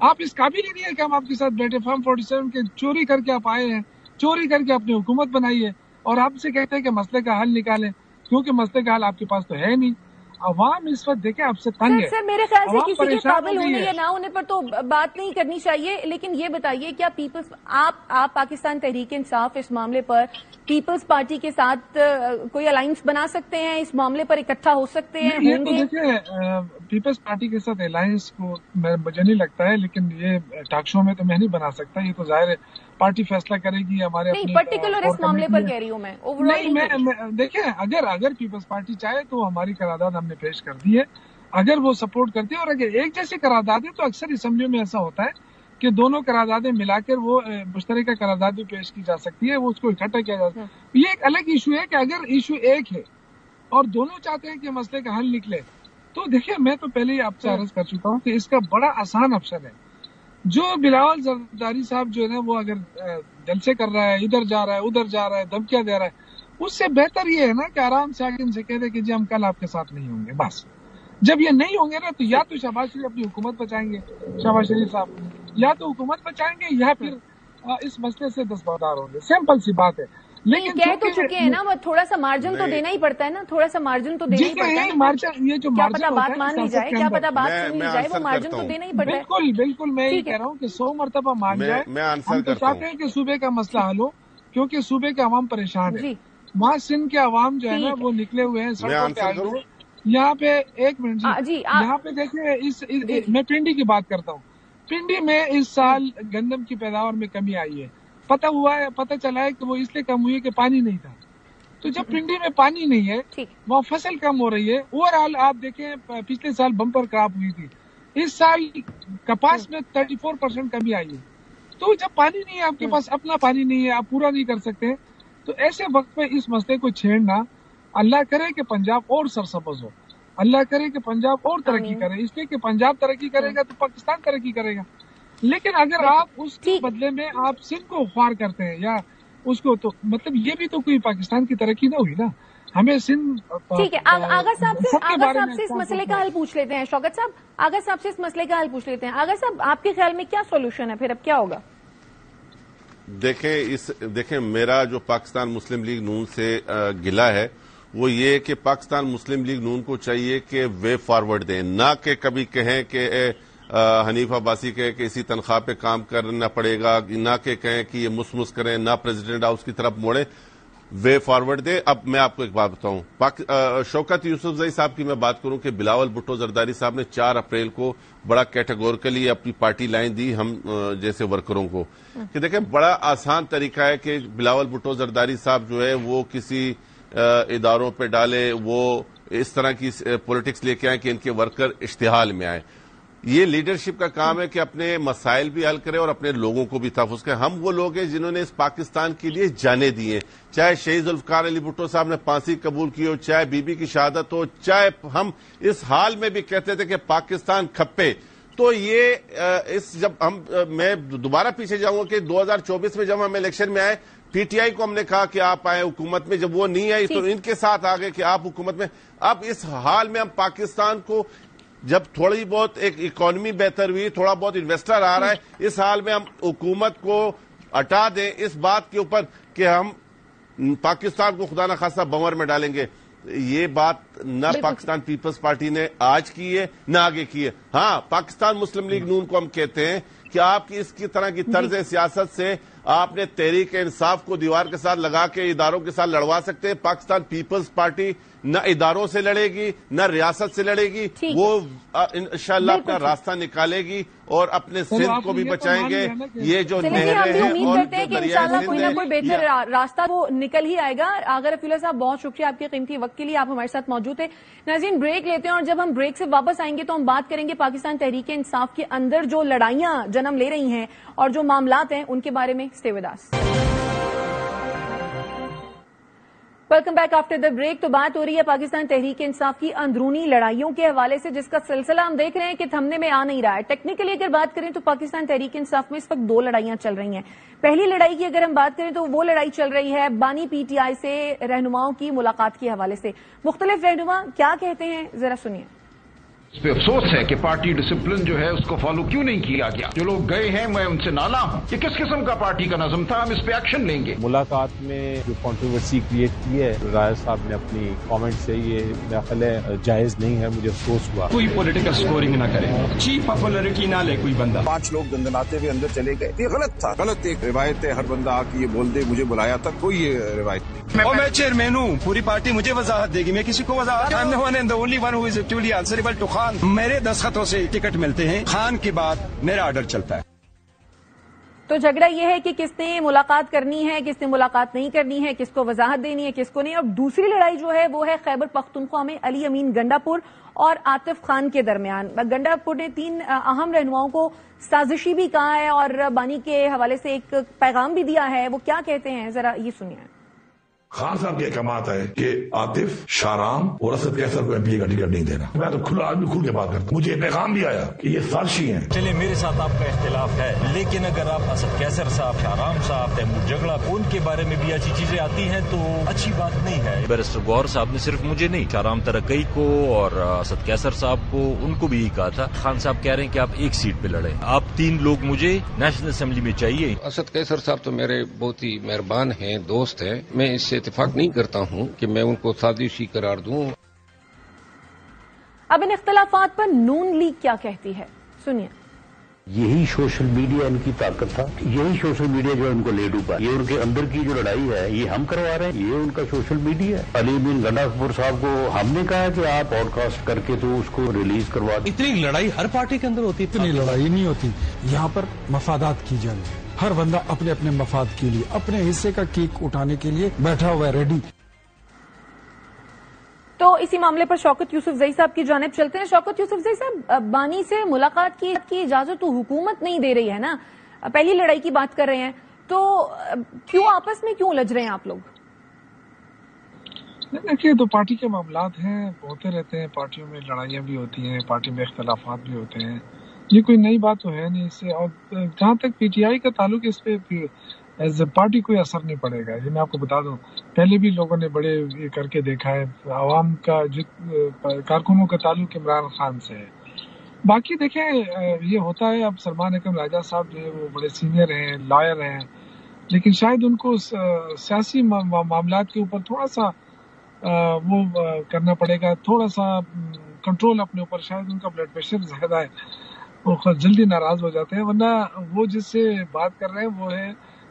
آپ اس قابل ہی نہیں ہے کہ ہم آپ کے ساتھ بیٹھے. فارم 47 کے چوری کر کے آپ آئے ہیں, چوری کر کے اپنی حکومت بنائی ہے, اور آپ سے کہتے ہیں کہ مسئلے کا حل نکالیں, کیونکہ مسئلے کا حل آپ کے پاس تو ہے نہیں. عوام اس وقت دیکھیں آپ سے تنگ ہے. سر میرے خیال سے کسی کے پریشان قابل ہو گئی ہونے ہے. یا نہ ہونے پر تو بات نہیں کرنی چاہیے. لیکن یہ بتائیے, کیا پیپلز آپ پاکستان تحریک انصاف اس معاملے پر پیپلز پارٹی کے ساتھ کوئی الائنس بنا سکتے ہیں, اس معاملے پر اکٹھا ہو سکتے ہیں؟ یہ تو دیکھیں, پیپلز پارٹی کے ساتھ الائنس کو مجھے نہیں لگتا ہے, لیکن یہ ٹاک شو میں تو میں نہیں بنا سکتا. یہ تو ظاہر ہے پارٹی فیصلہ کرے گی. ہمارے نہیں, پرٹیکولر اس معاملے پر کہہ رہی ہوں میں, نہیں, دیکھیں اگر پیپلز پارٹی چاہے تو ہماری قرارداد ہم نے پیش کر دی ہے, اگر وہ سپورٹ کرتی ہے. اور اگر ایک جیسی قرارداد ہے تو اکثر اسمبلیوں میں ایسا ہوتا ہے کہ دونوں قراردادیں ملا کر وہ مشترکہ قرارداد بھی پیش کی جا سکتی ہے, وہ اس کو اکٹھا کیا جا سکتا ہے. یہ ایک الگ ایشو ہے کہ اگر ایشو ایک ہے اور دونوں چاہتے ہیں کہ مسئلے کا حل نکلے, تو دیکھیں میں تو پہلے ہی آپ سے عرض کر چکا ہوں کہ اس کا بڑا آسان آپشن ہے. جو بلاول زرداری صاحب جو ہے نا, وہ اگر جلسے کر رہا ہے, ادھر جا رہا ہے ادھر جا رہا ہے, دھمکیاں دے رہا ہے, اس سے بہتر یہ ہے نا کہ آرام سے آگے ان سے کہہ دے کہ جی ہم کل آپ کے ساتھ نہیں ہوں گے. بس جب یہ نہیں ہوں گے نا, تو یا تو شہباز شریف اپنی حکومت بچائیں گے, شہباز شریف صاحب یا تو حکومت بچائیں گے, یا پھر اس مسئلے سے دستبردار ہوں گے. سمپل سی بات ہے. لیکن کہہ تو چکے ہیں نا, وہ تھوڑا سا مارجن تو دینا ہی پڑتا ہے نا, تھوڑا سا مارجن تو دینا ہی پڑتا ہے. یہ جو کیا پتا بات مان لی جائے, کیا پتا بات سن لی جائے, وہ مارجن تو دینا ہی پڑتا ہے. بالکل میں یہ کہہ رہا ہوں کہ 100 مرتبہ مان جائے. ہم تو چاہتے ہیں کہ صوبے کا مسئلہ حل ہو, کیونکہ صوبے کے عوام پریشان ہے. وہاں سندھ کے عوام جو ہے نا وہ نکلے ہوئے ہیں سڑکوں پہ آئے ہوئے. یہاں پہ ایک منٹ جی, یہاں پہ دیکھیں, میں پنڈی کی بات کرتا ہوں. پنڈی میں اس سال گندم کی پیداوار میں کمی آئی ہے. پتہ چلا ہے کہ وہ اس لیے کم ہوئی ہے کہ پانی نہیں تھا. تو جب پنڈی میں پانی نہیں ہے, وہاں فصل کم ہو رہی ہے. اوور آل آپ دیکھیں پچھلے سال بمپر کراپ ہوئی تھی, اس سال کپاس میں 34% کمی آئی ہے. تو جب پانی نہیں ہے, آپ کے پاس اپنا پانی نہیں ہے, آپ پورا نہیں کر سکتے, تو ایسے وقت پہ اس مسئلے کو چھیڑنا, اللہ کرے کہ پنجاب اور سرسبز ہو, اللہ کرے کہ پنجاب اور ترقی کرے, اس لیے کہ پنجاب ترقی کرے گا تو پاکستان ترقی کرے گا. لیکن اگر آپ اس کے بدلے میں آپ سندھ کو خوار کرتے ہیں یا اس کو, تو مطلب یہ بھی تو کوئی پاکستان کی ترقی نہ ہوئی نا. ہمیں سندھ ٹھیک ہے. آغا صاحب سے اس مسئلے کا حل پوچھ لیتے ہیں. شوکت صاحب, آغا صاحب سے اس مسئلے کا حل پوچھ لیتے ہیں. آغا صاحب, آپ کے خیال میں کیا سولوشن ہے, پھر اب کیا ہوگا؟ دیکھیں میرا جو پاکستان مسلم لیگ نون سے گلہ ہے وہ یہ کہ پاکستان مسلم لیگ نون کو چاہیے کہ وے فارورڈ دیں, نہ کہ کبھی کہیں کہ حنیف عباسی کہے کہ اسی تنخواہ پہ کام کرنا پڑے گا, نہ کہ کہیں کہ یہ مسمس کریں, نہ پریزیڈنٹ ہاؤس کی طرف موڑیں, وے فارورڈ دے. اب میں آپ کو ایک بات بتاؤں, شوکت یوسفزئی صاحب کی میں بات کروں کہ بلاول بھٹو زرداری صاحب نے 4 اپریل کو بڑا کیٹیگوریکلی اپنی پارٹی لائن دی ہم جیسے ورکروں کو, کہ دیکھیں بڑا آسان طریقہ ہے کہ بلاول بھٹو زرداری صاحب جو ہے وہ کسی اداروں پہ ڈالے, وہ اس طرح کی پولیٹکس لے کے آئیں کہ ان کے ورکر اشتعال میں آئیں. یہ لیڈرشپ کا کام ہے کہ اپنے مسائل بھی حل کرے اور اپنے لوگوں کو بھی تحفظ کرے. ہم وہ لوگ ہیں جنہوں نے اس پاکستان کے لیے جانیں دی ہیں, چاہے شہید ذوالفقار علی بھٹو صاحب نے پھانسی قبول کی ہو, چاہے بی بی کی شہادت ہو, چاہے ہم اس حال میں بھی کہتے تھے کہ پاکستان کھپے. تو یہ میں دوبارہ پیچھے جاؤں گا کہ 2024 میں جب ہم الیکشن میں آئے, پی ٹی آئی کو ہم نے کہا کہ آپ آئیں حکومت میں, جب وہ نہیں آئی تو ان کے ساتھ آ گئے کہ آپ حکومت میں. اب اس حال میں ہم پاکستان کو, جب تھوڑی بہت ایک اکانومی بہتر ہوئی, تھوڑا بہت انویسٹر آ رہا ہے, اس حال میں ہم حکومت کو ہٹا دیں اس بات کے اوپر کہ ہم پاکستان کو خدا نخواستہ بنور میں ڈالیں گے, یہ بات نہ پاکستان پیپلز پارٹی نے آج کی ہے نہ آگے کی ہے. ہاں, پاکستان مسلم لیگ نون کو ہم کہتے ہیں کہ آپ کی اس کی طرح کی طرز سیاست سے آپ نے تحریک انصاف کو دیوار کے ساتھ لگا کے اداروں کے ساتھ لڑوا سکتے ہیں. پاکستان پیپلز پارٹی نہ اداروں سے لڑے گی نہ ریاست سے لڑے گی, وہ انشاءاللہ اپنا راستہ نکالے گی اور اپنے سندھ کو بھی بچائیں گے. یہ جو نہریں ہیں امید کرتے ہیں کہ انشاءاللہ کوئی نہ کوئی بہتر راستہ وہ نکل ہی آئے گا. آغا رفیع اللہ صاحب بہت شکریہ آپ کے قیمتی وقت کے لیے, آپ ہمارے ساتھ موجود ہیں. ناظرین بریک لیتے ہیں اور جب ہم بریک سے واپس آئیں گے تو ہم بات کریں گے پاکستان تحریک انصاف کے اندر جو لڑائیاں جنم لے رہی ہیں اور جو معاملات ہیں ان کے بارے میں. Stay with us. Welcome back after the break. تو بات ہو رہی ہے پاکستان تحریک انصاف کی اندرونی لڑائیوں کے حوالے سے, جس کا سلسلہ ہم دیکھ رہے ہیں کہ تھمنے میں آ نہیں رہا ہے. ٹیکنیکلی اگر بات کریں تو پاکستان تحریک انصاف میں اس وقت 2 لڑائیاں چل رہی ہیں. پہلی لڑائی کی اگر ہم بات کریں تو وہ لڑائی چل رہی ہے بانی پی ٹی آئی سے رہنماؤں کی ملاقات کے حوالے سے. مختلف رہنما کیا کہتے ہیں ذرا سنیے. اس پہ افسوس ہے کہ پارٹی ڈسپلن جو ہے اس کو فالو کیوں نہیں کیا گیا. جو لوگ گئے ہیں میں ان سے نالاں ہوں. یہ کس قسم کا پارٹی کا نظم تھا؟ ہم اس پہ ایکشن لیں گے. ملاقات میں جو کنٹروورسی کریٹ کی ہے راجہ صاحب نے اپنی کامنٹ سے, یہ میرا خیال ہے جائز نہیں ہے. مجھے افسوس ہوا. کوئی پولیٹیکل سکورنگ نہ کرے, چیپ پاپولرٹی نہ لے کوئی بندہ. 5 لوگ دندناتے ہوئے اندر چلے گئے, یہ غلط تھا. غلط ایک روایت ہے, ہر بندہ آ کے یہ بول دے مجھے بلایا تھا, کوئی یہ روایت نہیں. اور میں چیئرمین ہوں, پوری پارٹی مجھے وضاحت دے گی, میں کسی کو وضاحت. میرے 10 خطوں سے ٹکٹ ملتے ہیں, خان کے بعد میرا آرڈر چلتا ہے. تو جھگڑا یہ ہے کہ کس نے ملاقات کرنی ہے, کس نے ملاقات نہیں کرنی ہے, کس کو وضاحت دینی ہے, کس کو نہیں. اور دوسری لڑائی جو ہے وہ ہے خیبر پختونخوا میں علی امین گنڈاپور اور عاطف خان کے درمیان. گنڈاپور نے 3 اہم رہنماؤں کو سازشی بھی کہا ہے اور بانی کے حوالے سے ایک پیغام بھی دیا ہے. وہ کیا کہتے ہیں ذرا یہ سنیے. خان صاحب کے احکامات ہے کہ عاطف, شاہرام اور اسد کیسر کو MP کا ٹکٹ نہیں دینا. میں تو کھلا آدمی کھل کے بات کرتا ہوں. مجھے پیغام بھی آیا کہ یہ سازشی ہیں. چلے میرے ساتھ آپ کا اختلاف ہے, لیکن اگر آپ اسد کیسر صاحب, شاہرام صاحب, تیمور جگڑا ان کے بارے میں بھی اچھی چیزیں آتی ہیں تو اچھی بات نہیں ہے. بیرسٹر گوہر صاحب نے صرف مجھے نہیں, شاہرام ترقی کو اور اسد کیسر صاحب کو, ان کو بھی کہا تھا. خان صاحب کہہ رہے ہیں کہ آپ ایک سیٹ پہ لڑیں. آپ 3 لوگ مجھے نیشنل اسمبلی میں چاہیے. اسد کیسر صاحب تو میرے بہت ہی مہربان ہیں, دوست ہیں. میں اس سے اتفاق نہیں کرتا ہوں کہ میں ان کو سازشی قرار دوں. اب ان اختلافات پر نون لیگ کیا کہتی ہے, سنیے. یہی سوشل میڈیا ان کی طاقت تھا, یہی سوشل میڈیا جو ان کو لے ڈوبا. یہ ان کے اندر کی جو لڑائی ہے یہ ہم کروا رہے ہیں, یہ ان کا سوشل میڈیا ہے. علی امین گنڈاپور صاحب کو ہم نے کہا کہ آپ پوڈ کاسٹ کر کے تو اس کو ریلیز کروا دیں. اتنی لڑائی ہر پارٹی کے اندر ہوتی ہے. اتنی لڑائی نہیں ہوتی. یہاں پر مفادات کی جنگ ہے. ہر بندہ اپنے اپنے مفاد کے لیے, اپنے حصے کا کیک اٹھانے کے لیے بیٹھا ہوا ہے, ریڈی. تو اسی معاملے پر شوکت یوسفزئی صاحب کی جانب چلتے ہیں. شوکت یوسفزئی صاحب, بانی سے ملاقات کی اجازت تو حکومت نہیں دے رہی ہے نا, پہلی لڑائی کی بات کر رہے ہیں, تو کیوں آپس میں کیوں الجھ رہے ہیں آپ لوگ؟ دیکھیے, تو پارٹی کے معاملات ہیں, ہوتے رہتے ہیں. پارٹیوں میں لڑائیاں بھی ہوتی ہیں, پارٹی میں اختلافات بھی ہوتے ہیں. یہ کوئی نئی بات تو ہے نہیں اس سے. اور جہاں تک پی ٹی آئی کا تعلق, اس پہ ایز اے پارٹی کوئی اثر نہیں پڑے گا. یہ میں آپ کو بتا دوں, پہلے بھی لوگوں نے بڑے یہ کر کے دیکھا ہے. عوام کا کارکنوں کا تعلق عمران خان سے ہے. باقی دیکھیں یہ ہوتا ہے. اب سلمان اکرم راجہ صاحب جو ہے وہ بڑے سینئر ہیں, لائر ہیں, لیکن شاید ان کو سیاسی معاملات کے اوپر تھوڑا سا وہ کرنا پڑے گا, تھوڑا سا کنٹرول اپنے اوپر. شاید ان کا بلڈ پریشر زیادہ ہے, وہ جلدی ناراض ہو جاتے ہیں. ورنہ وہ جس سے بات کر رہے ہیں وہ ہے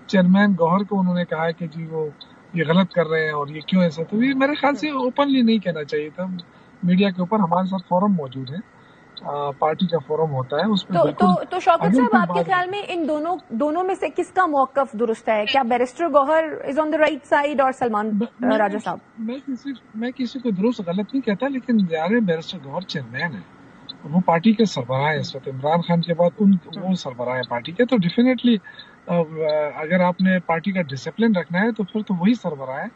چیئرمین گوہر کو. انہوں نے کہا ہے کہ جی وہ یہ غلط کر رہے ہیں اور یہ کیوں ایسا. تو یہ میرے خیال سے اوپنلی نہیں کہنا چاہیے تھا. میڈیا کے اوپر ہمارے ساتھ فورم موجود ہے, پارٹی کا فورم ہوتا ہے, اس میں تو شوکت صاحب آپ کے خیال میں ان دونوں میں سے کس کا موقف درست ہے؟ کیا barrister Gohar is on the right side اور سلمان راجہ صاحب؟ میں کسی کو درست غلط نہیں کہتا, لیکن بیرسٹر گوہر چیئرمین ہے, وہ پارٹی کے سربراہ ہیں اس وقت. عمران خان کے بعد وہ سربراہ ہیں پارٹی کے. تو ڈیفینیٹلی اگر آپ نے پارٹی کا ڈسپلن رکھنا ہے تو پھر تو وہی سربراہ ہے.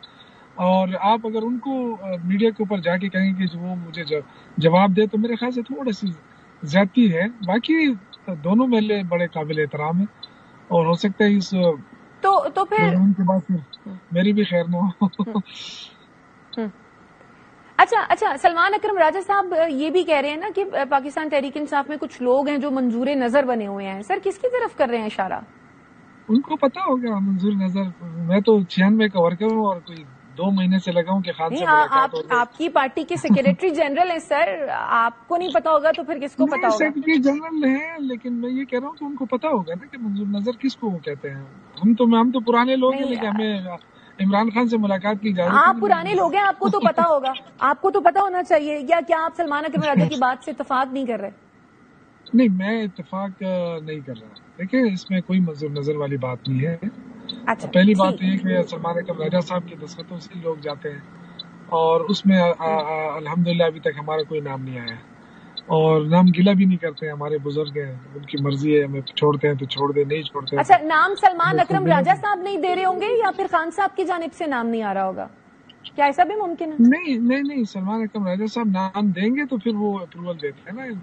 اور آپ اگر ان کو میڈیا کے اوپر جا کے کہیں کہ وہ مجھے جواب دے, تو میرے خیال سے تھوڑی سی زیادتی ہے. باقی دونوں محلے بڑے قابل احترام ہیں, اور ہو سکتا ہے اس تو پھر ان کے بعد پھر میری بھی خیر نہ ہو. اچھا, سلمان اکرم راجہ صاحب یہ بھی کہہ رہے ہیں نا کہ پاکستان تحریک انصاف میں کچھ لوگ ہیں جو منظور نظر بنے ہوئے ہیں. سر کس کی طرف کر رہے ہیں اشارہ؟ ان کو پتا ہوگا منظور نظر. میں تو 96 کا ورکر ہوں اور کوئی 2 مہینے سے لگا ہوں کہ خان سے ملاقات ہو گئی. آپ کی پارٹی کے سیکریٹری جنرل ہیں سر, آپ کو نہیں پتا ہوگا تو پھر کس کو پتا ہوگا؟ سیکریٹری جنرل ہیں, لیکن میں یہ کہہ رہا ہوں کہ ان کو پتا ہوگا نا کہ منظور نظر کس کو وہ کہتے ہیں. ہم تو پرانے لوگ ہیں, لیکن ہمیں عمران خان سے ملاقات کی اجازت. آپ پرانے لوگ ہیں, آپ کو تو پتا ہوگا, آپ کو تو پتا ہونا چاہیے. یا کیا آپ سلمان اکرم راجہ کی بات سے اتفاق نہیں کر رہے؟ نہیں، میں اتفاق نہیں کر رہا. دیکھیں اس میں کوئی منظر نظر والی بات نہیں ہے. پہلی بات تو یہ کہ سلمان اکرم راجہ صاحب کے دستخطوں سے لوگ جاتے ہیں اور اس میں الحمدللہ ابھی تک ہمارا کوئی نام نہیں آیا اور نام گلا بھی نہیں کرتے ہیں. ہمارے بزرگ ہیں، ان کی مرضی ہے، ہمیں چھوڑتے ہیں تو چھوڑ دیں، نہیں چھوڑتے ہیں. اچھا، نام سلمان اکرم راجہ صاحب نہیں دے رہے ہوں گے یا پھر خان صاحب کی جانب سے نام نہیں آ رہا ہوگا؟ کیا ایسا بھی ممکن ہے؟ نہیں، سلمان اکرم راجہ صاحب نام دیں گے تو پھر وہ اپروول دیتے ہیں نا.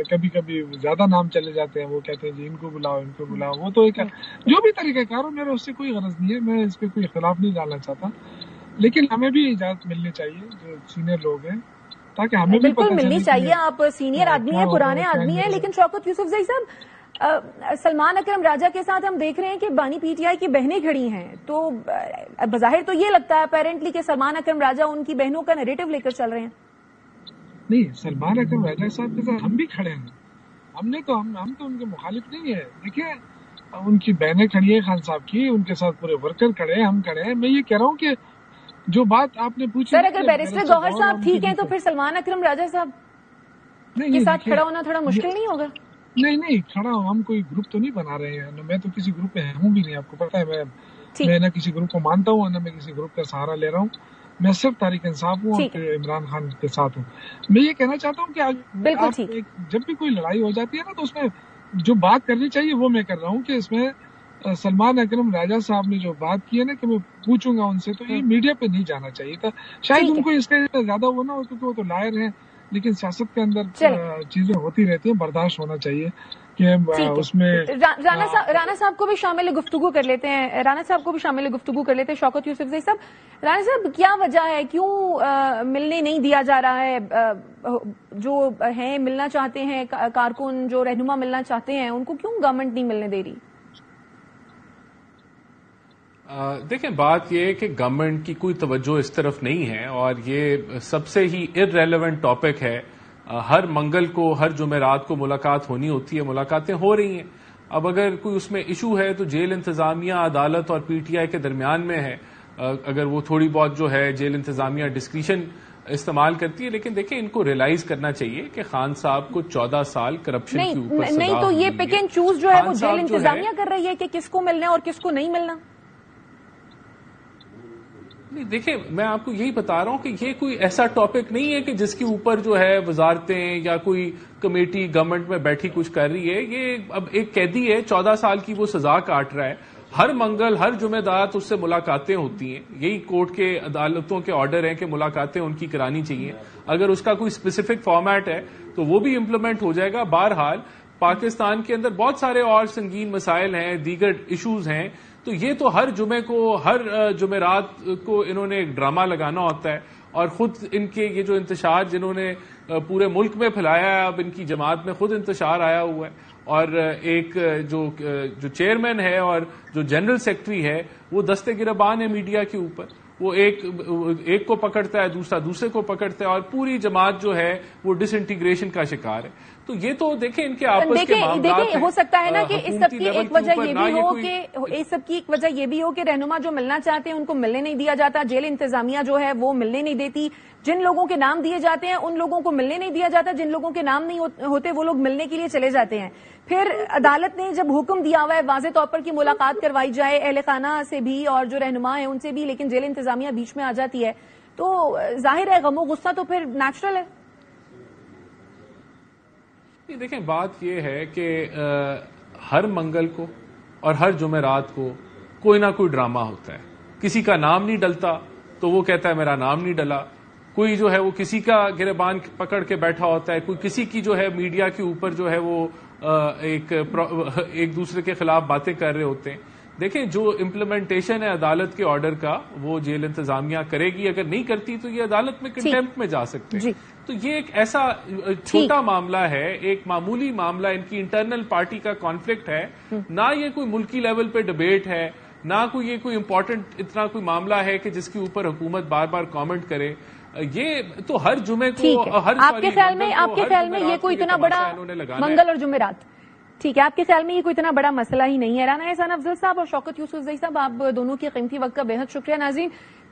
کبھی کبھی زیادہ نام چلے جاتے ہیں، وہ کہتے ہیں جی ان کو بلاؤ. وہ تو ایک جو بھی طریقہ کار ہو، میرا اس سے کوئی غرض نہیں ہے، میں اس پہ کوئی اختلاف نہیں ڈالنا چاہتا. لیکن ہمیں بھی اجازت ملنی چاہیے جو سینئر لوگ ہیں، تاکہ ہمیں بھی بالکل ملنی چاہیے. آپ سینئر آدمی ہیں، پرانے آدمی ہیں. لیکن شوکت یوسفزئی صاحب، سلمان اکرم راجہ کے ساتھ ہم دیکھ رہے ہیں کہ بانی پی ٹی آئی کی بہنیں کھڑی ہیں، تو بظاہر تو یہ لگتا ہے اپیرنٹلی کہ سلمان اکرم راجہ ان کی بہنوں کا نیریٹو لے کر چل رہے ہیں. نہیں، سلمان اکرم راجہ صاحب کے ساتھ ہم بھی کھڑے ہیں. ہم تو ان کے مخالف نہیں ہے. دیکھیں ان کی بہنیں کھڑی ہیں خان صاحب کی، ان کے ساتھ پورے ورکر کھڑے ہیں، ہم کھڑے ہیں. میں یہ کہہ رہا ہوں کہ جو بات آپ نے پوچھی، سر اگر بیرسٹر گوہر صاحب ٹھیک ہیں تو پھر سلمان اکرم راجہ صاحب کے ساتھ کھڑا ہونا تھوڑا مشکل نہیں ہوگا؟ نہیں کھڑا ہوں. ہم کوئی گروپ تو نہیں بنا رہے ہیں. میں تو کسی گروپ میں ہوں بھی نہیں. آپ کو پتا ہے میں نہ کسی گروپ کو مانتا ہوں نہ میں کسی گروپ کا سہارا لے رہا ہوں. میں صرف تحریک انصاف ہوں اور عمران خان کے ساتھ ہوں. میں یہ کہنا چاہتا ہوں کہ جب بھی کوئی لڑائی ہو جاتی ہے نا، تو اس میں جو بات کرنی چاہیے وہ میں کر رہا ہوں. کہ اس میں سلمان اکرم راجہ صاحب نے جو بات کی ہے نا کہ میں پوچھوں گا ان سے، تو یہ میڈیا پہ نہیں جانا چاہیے تھا. شاید ان کو اس کا زیادہ وہ نہ ہو کیونکہ وہ تو لائر ہیں. لیکن سیاست کے اندر چیزیں ہوتی رہتی ہیں، برداشت ہونا چاہیے کہ اس میں. رانا صاحب کو بھی شامل گفتگو کر لیتے ہیں. شوکت یوسفزئی صاحب، رانا صاحب کیا وجہ ہے، کیوں ملنے نہیں دیا جا رہا ہے؟ جو ہیں ملنا چاہتے ہیں کارکن، جو رہنما ملنا چاہتے ہیں، ان کو کیوں گورنمنٹ نہیں ملنے دے رہی؟ دیکھیں بات یہ ہے کہ گورنمنٹ کی کوئی توجہ اس طرف نہیں ہے اور یہ سب سے ہی ارریلیونٹ ٹاپک ہے. ہر منگل کو، ہر جمعرات کو ملاقات ہونی ہوتی ہے، ملاقاتیں ہو رہی ہیں. اب اگر کوئی اس میں ایشو ہے تو جیل انتظامیہ، عدالت اور پی ٹی آئی کے درمیان میں ہے. اگر وہ تھوڑی بہت جو ہے جیل انتظامیہ ڈسکریشن استعمال کرتی ہے. لیکن دیکھیں ان کو ریلائز کرنا چاہیے کہ خان صاحب کو 14 سال کرپشن کے اوپر سزا نہیں تو یہ پک اینڈ چوز جو ہے وہ جیل انتظامیہ کر رہی ہے کہ کس کو ملنا اور کس کو نہیں ملنا. دیکھیں میں آپ کو یہی بتا رہا ہوں کہ یہ کوئی ایسا ٹاپک نہیں ہے کہ جس کے اوپر جو ہے وزارتیں یا کوئی کمیٹی گورنمنٹ میں بیٹھی کچھ کر رہی ہے. یہ اب ایک قیدی ہے، 14 سال کی وہ سزا کاٹ رہا ہے. ہر منگل، ہر جمعرات اس سے ملاقاتیں ہوتی ہیں. یہی کورٹ کے عدالتوں کے آرڈر ہیں کہ ملاقاتیں ان کی کرانی چاہیے. اگر اس کا کوئی اسپیسیفک فارمیٹ ہے تو وہ بھی امپلیمنٹ ہو جائے گا. بہرحال پاکستان کے اندر بہت سارے اور سنگین مسائل ہیں، دیگر ایشوز ہیں. تو یہ تو ہر جمعے کو، ہر جمعرات کو انہوں نے ایک ڈرامہ لگانا ہوتا ہے. اور خود ان کے یہ جو انتشار جنہوں نے پورے ملک میں پھیلایا ہے، اب ان کی جماعت میں خود انتشار آیا ہوا ہے. اور ایک جو چیئرمین ہے اور جو جنرل سیکرٹری ہے وہ دستے گربان ہے میڈیا کے اوپر. وہ ایک کو پکڑتا ہے، دوسرے کو پکڑتا ہے اور پوری جماعت جو ہے وہ ڈس انٹیگریشن کا شکار ہے. تو یہ تو دیکھیں ان کے آپس کے معاملات ہیں. ہو سکتا ہے نا کہ اس سب کی ایک وجہ یہ بھی ہو کہ رہنما جو ملنا چاہتے ہیں ان کو ملنے نہیں دیا جاتا. جیل انتظامیہ جو ہے وہ ملنے نہیں دیتی. جن لوگوں کے نام دیے جاتے ہیں ان لوگوں کو ملنے نہیں دیا جاتا. جن لوگوں کے نام نہیں ہوتے وہ لوگ ملنے کے لیے چلے جاتے ہیں. پھر عدالت نے جب حکم دیا ہوا ہے واضح طور پر کہ ملاقات کروائی جائے اہل خانہ سے بھی اور جو رہنما ہیں ان سے بھی، لیکن جیل انتظامیہ بیچ میں آ جاتی ہے تو ظاہر ہے غم و غصہ تو پھر نیچرل ہے. دیکھیں بات یہ ہے کہ ہر منگل کو اور ہر جمعرات کو کوئی نہ کوئی ڈرامہ ہوتا ہے. کسی کا نام نہیں ڈلتا تو وہ کہتا ہے میرا نام نہیں ڈلا. کوئی جو ہے وہ کسی کا گربان پکڑ کے بیٹھا ہوتا ہے. کوئی کسی کی جو ہے میڈیا کے اوپر جو ہے وہ ایک دوسرے کے خلاف باتیں کر رہے ہوتے ہیں. دیکھیں جو امپلیمنٹیشن ہے عدالت کے آرڈر کا وہ جیل انتظامیہ کرے گی. اگر نہیں کرتی تو یہ عدالت میں کنٹیمپٹ میں جا سکتے ہیں. تو یہ ایک ایسا چھوٹا معاملہ ہے، ایک معمولی معاملہ. ان کی انٹرنل پارٹی کا کانفلکٹ ہے، نہ یہ کوئی ملکی لیول پہ ڈبیٹ ہے، نہ کوئی یہ کوئی امپورٹنٹ اتنا کوئی معاملہ ہے کہ جس کے اوپر حکومت بار بار کامنٹ کرے. یہ تو ہر جمعے کو آپ کے خیال میں یہ کوئی اتنا بڑا منگل اور جمعرات، ٹھیک ہے، آپ کے خیال میں یہ کوئی اتنا بڑا مسئلہ ہی نہیں ہے. رانا احسان افضل صاحب اور شوکت یوسفزئی صاحب، آپ دونوں کی قیمتی وقت کا بے حد شکریہ. ناظرین